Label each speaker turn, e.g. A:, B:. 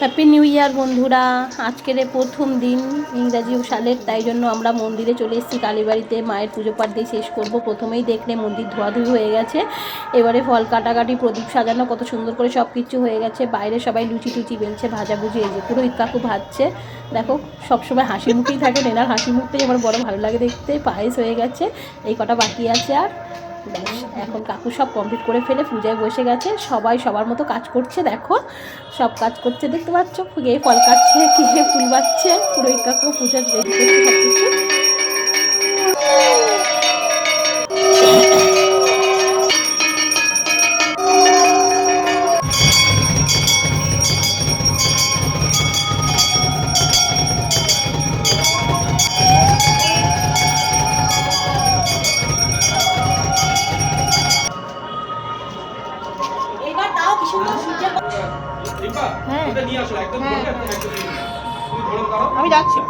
A: Happy new year বন্ধুরা। আজকের প্রথম দিন ইংরাজি সালের, তাই জন্য আমরা মন্দিরে চলে এসেছি কালীবাড়িতে। মায়ের পুজো পাঠ দিয়ে শেষ করব। প্রথমেই দেখলে মন্দির ধোয়াধুয়ি হয়ে গেছে, এবারে ফল কাটাকাটি, প্রদীপ সাজানো, কত সুন্দর করে সব কিছু হয়ে গেছে। বাইরে সবাই লুচি টুচি বেলছে, ভাজাভুজি। এই যে পুরোহিত কাকু ভাজছে, দেখো সবসময় হাসি মুখেই থাকে, এনার হাসি মুখটাই আমার বড় ভালো লাগে দেখতে। পায়েস হয়ে গেছে, এই কটা বাকি আছে আর ব্যাস। এখন কাকু সব কমপ্লিট করে ফেলে পূজায় বসে গেছে। সবাই সবার মতো কাজ করছে, দেখো সব কাজ করছে, দেখতে পাচ্ছ। কে ফল কাটছে, কে ফুল বাচ্ছে, পুরোহিত কাকু পূজার রেডি করছে সব কিছু। আমি যাচ্ছি।